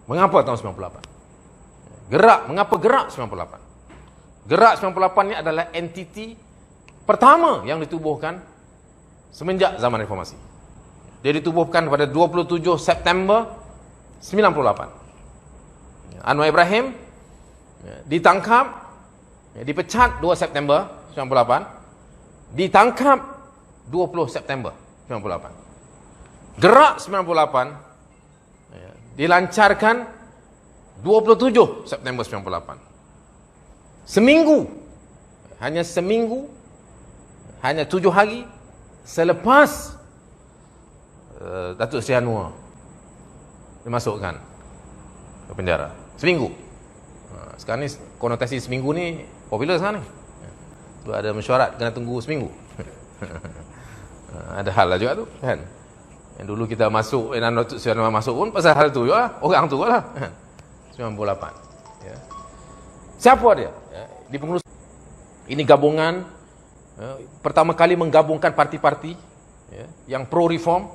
Mengapa tahun 98? Gerak, mengapa gerak 98? Gerak 98 ni adalah entiti pertama yang ditubuhkan semenjak zaman reformasi. Dia ditubuhkan pada 27 September 98. Anwar Ibrahim ditangkap, dipecat 2 September 98, ditangkap 20 September 98. Gerak 98 dilancarkan 27 September 98. Seminggu, hanya 7 hari selepas Datuk Seri Anwar dimasukkan ke penjara. Seminggu. Sekarang ni konotasi seminggu ni popular sekarang ni. Tu ada mesyuarat kena tunggu seminggu. Ada hal lah juga tu kan. Yang dulu kita masuk, Datuk Seri Anwar masuk pun pasal hal tu juga, orang tu lah. 98. Ya. Siapa dia? Ya, di pengurus. Ini gabungan pertama kali menggabungkan parti-parti yang pro reform,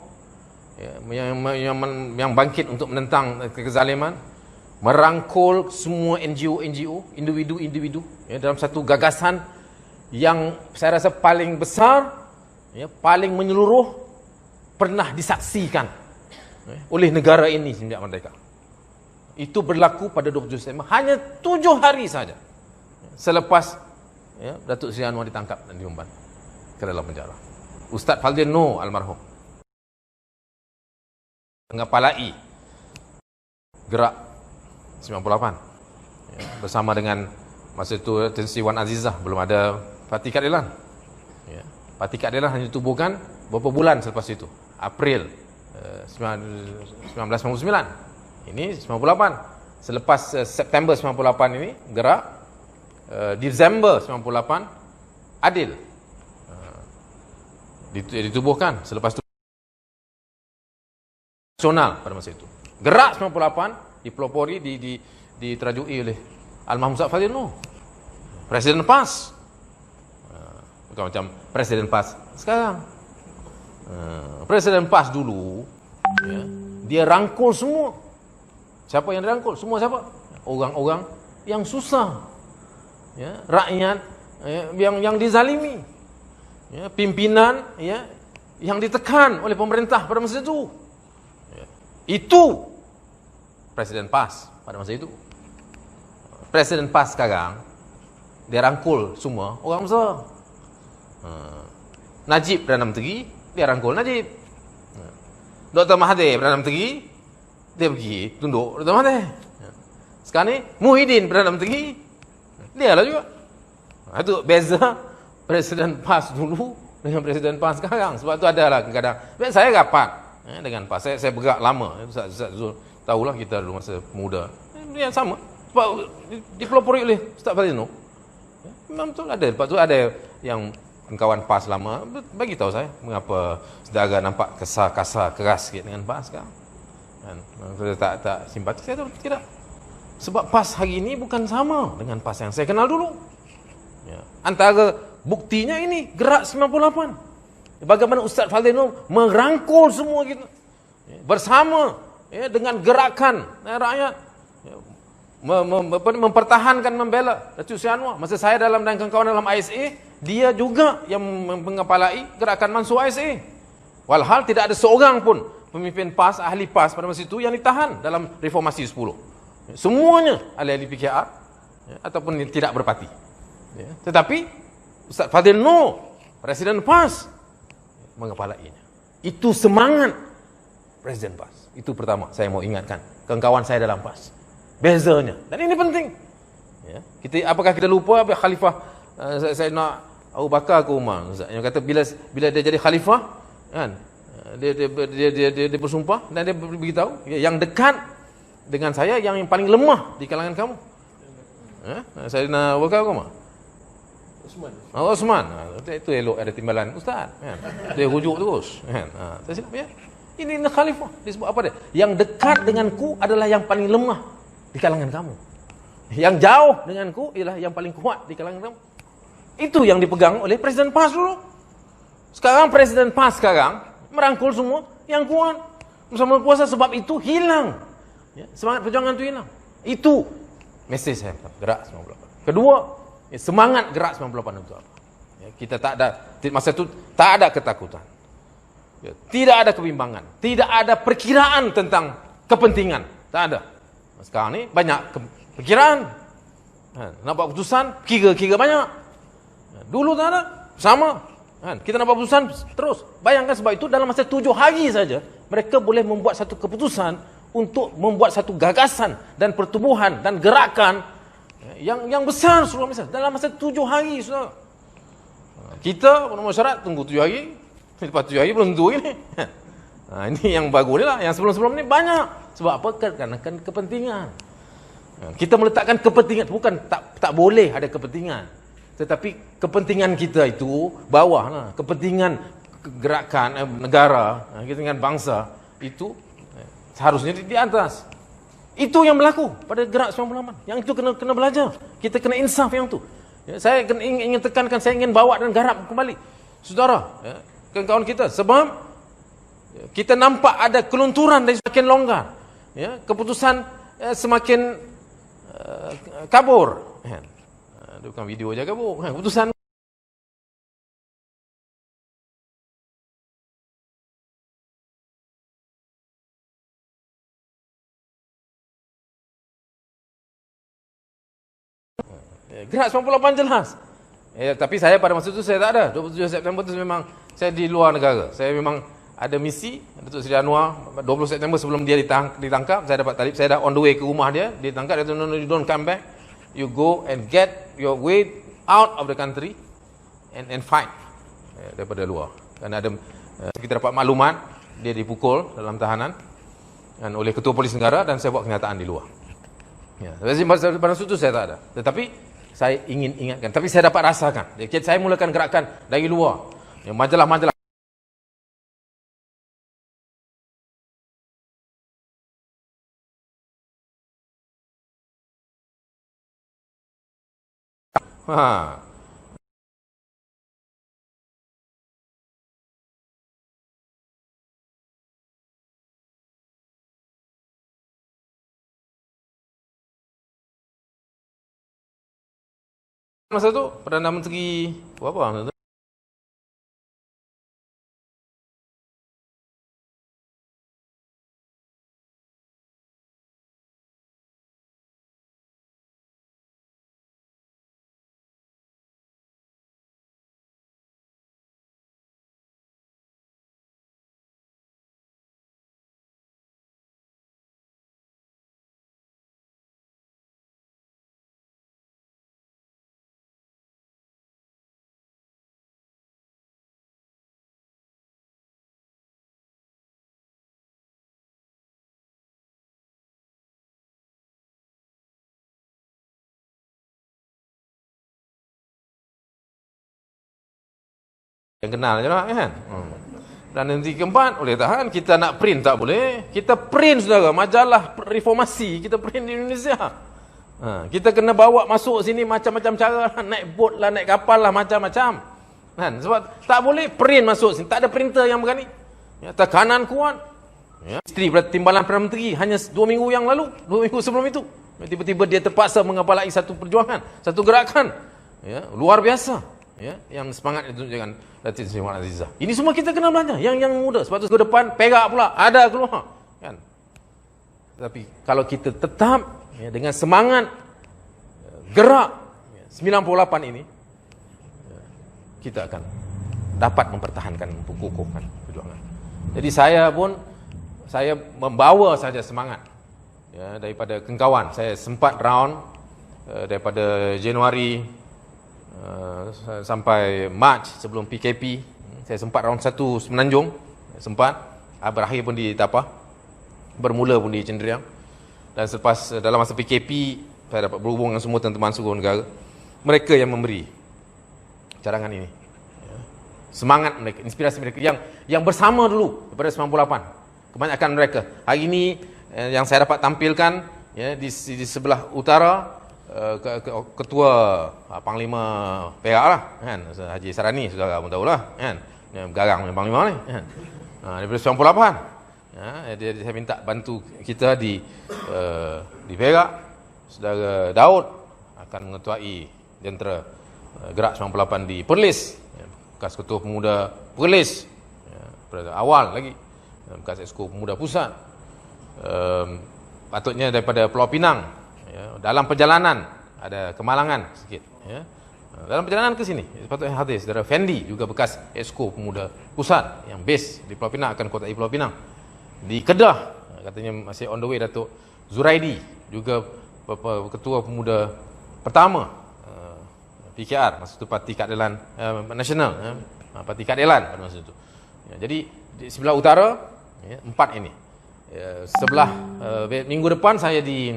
yang bangkit untuk menentang kezaliman, merangkul semua NGO, individu dalam satu gagasan yang saya rasa paling besar, paling menyeluruh, pernah disaksikan oleh negara ini sejak merdeka. Itu berlaku pada 27 September, hanya 7 hari saja selepas Datuk Seri Anwar ditangkap dan diumpan ke dalam penjara. Ustaz Fadzil Noor almarhum mengepalai gerak 98 bersama dengan masa itu Tun Sri Wan Azizah, belum ada Parti Keadilan. Parti Keadilan hanya ditubuhkan beberapa bulan selepas itu, April 1999. Ini 98. Selepas September 98 ini gerak, Disember 98 Adil ditubuhkan. Selepas itu nasional pada masa itu. Gerak 98 dipelopori, diterajui oleh almarhum Ustaz Fadzil Noor, Presiden PAS. Bukan macam Presiden PAS sekarang. Presiden PAS dulu dia rangkul semua. Siapa yang dirangkul? Semua siapa? Orang-orang yang susah, rakyat yang dizalimi, pimpinan yang ditekan oleh pemerintah pada masa itu. Itu Presiden PAS pada masa itu. Presiden PAS sekarang dia rangkul semua orang besar. Najib Perdana Menteri, dia rangkul Najib. Dr. Mahathir Perdana Menteri, dia pergi tunduk Dr. Mahathir. Sekarang ni Muhyiddin Perdana Menteri, dia lah juga. Itu beza Presiden PAS dulu dengan Presiden PAS sekarang. Sebab tu ada lah kadang-kadang. Saya rapat dengan PAS, saya bergerak lama. Ustaz Zul tahulah, kita dulu masa muda. Dia sama. Sebab dipelopori oleh Ustaz Fadzil Noor. Memang betul ada. Lepas tu ada yang kawan PAS lama bagi tahu saya mengapa saudara nampak kasar keras sikit dengan PAS sekarang. Saya tak simpati. Saya tahu tidak. Sebab PAS hari ini bukan sama dengan PAS yang saya kenal dulu. Antara buktinya ini gerak 98. Bagaimana Ustaz Fadzil Noor merangkul semua kita bersama dengan gerakan rakyat, mempertahankan, membela Datuk Seri Anwar. Masa saya dan kawan-kawan dalam ISA, dia juga yang mengepalai gerakan Mansur ISA. Walhal tidak ada seorang pun pemimpin PAS, ahli PAS pada masa itu yang ditahan dalam reformasi 10. Semuanya ahli-ahli PKR ataupun tidak berparti. Tetapi Ustaz Fadzil Noor, Presiden PAS, mengepalainya. Itu semangat Presiden PAS. Itu pertama saya mau ingatkan kawan-kawan saya dalam PAS. Bezanya. Dan ini penting. Apakah kita lupa Khalifah saya nak Abu Bakar ke Umar, yang kata bila dia jadi khalifah kan, dia bersumpah dan dia beritahu yang dekat dengan saya yang paling lemah di kalangan kamu. Saya nak Abu Bakar ke Umar? Osman. Itu elok ada timbalan ustaz kan. Dia rujuk terus kan. Tak silap ya. Ini khalifah. Disebut apa dia? Yang dekat denganku adalah yang paling lemah di kalangan kamu. Yang jauh denganku ialah yang paling kuat di kalangan kamu. Itu yang dipegang oleh Presiden PAS dulu. Sekarang Presiden PAS sekarang merangkul semua yang kuat bersama kuasa, sebab itu hilang Ya, semangat perjuangan itu hilang. Itu mesej saya gerak 98. Kedua, semangat gerak 98 itu apa? Ya, kita tak ada masa itu tak ada ketakutan. Ya, tidak ada kebimbangan, tidak ada perkiraan tentang kepentingan, tak ada. Sekarang ni banyak perkiraan. Nampak putusan, kira-kira banyak. Dulu tak ada, sama. Kita nampak putusan terus. Bayangkan sebab itu dalam masa 7 hari saja mereka boleh membuat satu keputusan untuk membuat satu gagasan dan pertubuhan dan gerakan yang besar seluruh Malaysia dalam masa 7 hari. Saudara. Kita masyarakat tunggu 7 hari. Lepas 7 hari belum tentu ini. Ini yang bagus ni lah. Yang sebelum-sebelum ni banyak. Sebab apa? Kerana kepentingan. Kita meletakkan kepentingan. Bukan tak boleh ada kepentingan. Tetapi kepentingan kita itu bawah lah. Kepentingan gerakan negara, kepentingan bangsa itu seharusnya di atas. Itu yang berlaku pada gerak 98. Yang itu kena belajar. Kita kena insaf yang tu. Ya, saya ingin tekankan, saya ingin bawa dan garap kembali. Saudara, ya, kawan-kawan kita, sebab kita nampak ada kelunturan dan semakin longgar. Ya, keputusan semakin kabur. Itu bukan video aja kabur. Keputusan gerak 98 jelas. Tapi saya pada masa itu saya tak ada. 27 September itu memang saya di luar negara. Saya memang ada misi. Datuk Seri Anwar 20 September sebelum dia ditangkap, saya dapat talib, saya dah on the way ke rumah dia, ditangkap, dia kata, no, you don't come back. You go and get your way out of the country and fight daripada luar. Kerana ada kita dapat maklumat dia dipukul dalam tahanan dan oleh Ketua Polis Negara dan saya buat kenyataan di luar. Ya, pada masa itu saya tak ada. Tetapi saya ingin ingatkan, tapi saya dapat rasakan. Saya mulakan gerakan dari luar. Ya, majalah-majalah. Masa tu Perdana Menteri apa? Yang kenal je lah kan. Dan nanti keempat, boleh tahan. Kita nak print tak boleh. Kita print saudara, majalah reformasi. Kita print di Indonesia. Kita kena bawa masuk sini macam-macam cara lah. Naik boat lah, naik kapal lah, macam-macam. Kan? Sebab tak boleh print masuk sini. Tak ada printer yang berani. Ya, tekanan kuat. Ya. Isteri Timbalan Perdana Menteri hanya 2 minggu yang lalu, 2 minggu sebelum itu. Tiba-tiba dia terpaksa mengepalai satu perjuangan, satu gerakan. Ya, luar biasa. Ya, yang semangat ditunjukkan Datin Seri Wan Azizah. Ini semua kita kena belajar. Yang muda. Sebab tu ke depan Perak pula ada keluar. Kan? Tapi kalau kita tetap ya, dengan semangat gerak 98 ini, kita akan dapat mempertahankan, mengukuhkan perjuangan. Jadi saya membawa saja semangat ya, daripada kawan. Saya sempat round daripada Januari sampai Mac sebelum PKP. Saya sempat round 1 Semenanjung, sempat berakhir pun di Tapah, bermula pun di Cenderiang. Dan selepas dalam masa PKP saya dapat berhubung dengan semua teman-teman seluruh negara. Mereka yang memberi cadangan ini, semangat mereka, inspirasi mereka yang bersama dulu daripada 98. Kebanyakan mereka hari ini yang saya dapat tampilkan ya, di sebelah utara, Ketua Panglima Perak lah kan, Haji Sarani, saudara pun tahulah kan, garang Panglima ni kan, daripada 98. Saya minta bantu kita di Perak. Saudara Daud akan mengetuai jentera Gerak 98 di Perlis, bekas Ketua Pemuda Perlis, pada awal lagi, bekas Exco Pemuda Pusat. Patutnya daripada Pulau Pinang, dalam perjalanan ada kemalangan sikit, dalam perjalanan ke sini sepatutnya hadir saudara Fendi, juga bekas Exco Pemuda Pusat yang base di Pulau Pinang, akan kotai Pulau Pinang. Di Kedah katanya masih on the way Datuk Zuraidi, juga Ketua Pemuda pertama PKR, masa itu Parti Keadilan Nasional, Parti Keadilan pada masa itu. Jadi di sebelah utara, 4 ini. Sebelah minggu depan saya di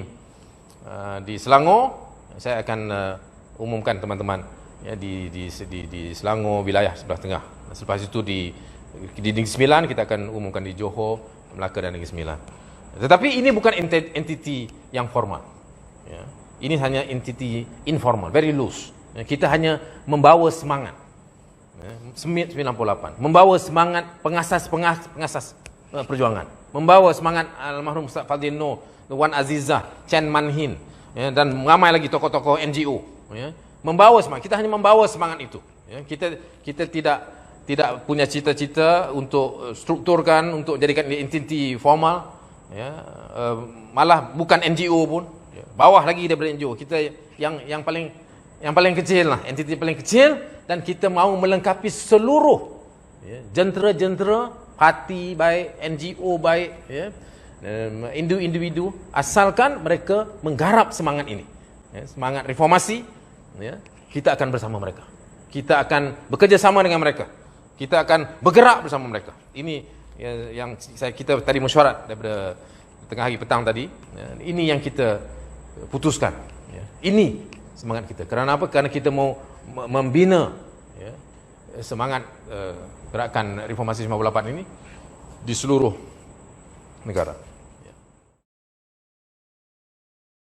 Selangor, saya akan umumkan teman-teman di Selangor wilayah sebelah tengah. Selepas itu di Negeri Sembilan kita akan umumkan di Johor, Melaka dan Negeri Sembilan. Tetapi ini bukan entiti yang formal. Ini hanya entiti informal, very loose. Kita hanya membawa semangat. 98 membawa semangat pengasas perjuangan, membawa semangat almarhum Ustaz Fadzil Noor, Wan Azizah, Chen Manhin, dan ramai lagi tokoh-tokoh NGO. Membawa semangat, kita hanya membawa semangat itu. Kita tidak punya cita-cita untuk strukturkan, untuk jadikan entiti formal. Malah bukan NGO pun, bawah lagi daripada NGO. Kita yang paling kecil lah, entiti paling kecil, dan kita mahu melengkapi seluruh jentera-jentera, parti baik, NGO baik, individu, asalkan mereka menggarap semangat ini, semangat reformasi, kita akan bersama mereka, kita akan bekerja sama dengan mereka, kita akan bergerak bersama mereka. Ini yang kita tadi mesyuarat daripada tengah hari petang tadi, ini yang kita putuskan, ini semangat kita. Kerana apa? Kerana kita mau membina semangat gerakan reformasi 98 ini di seluruh negara.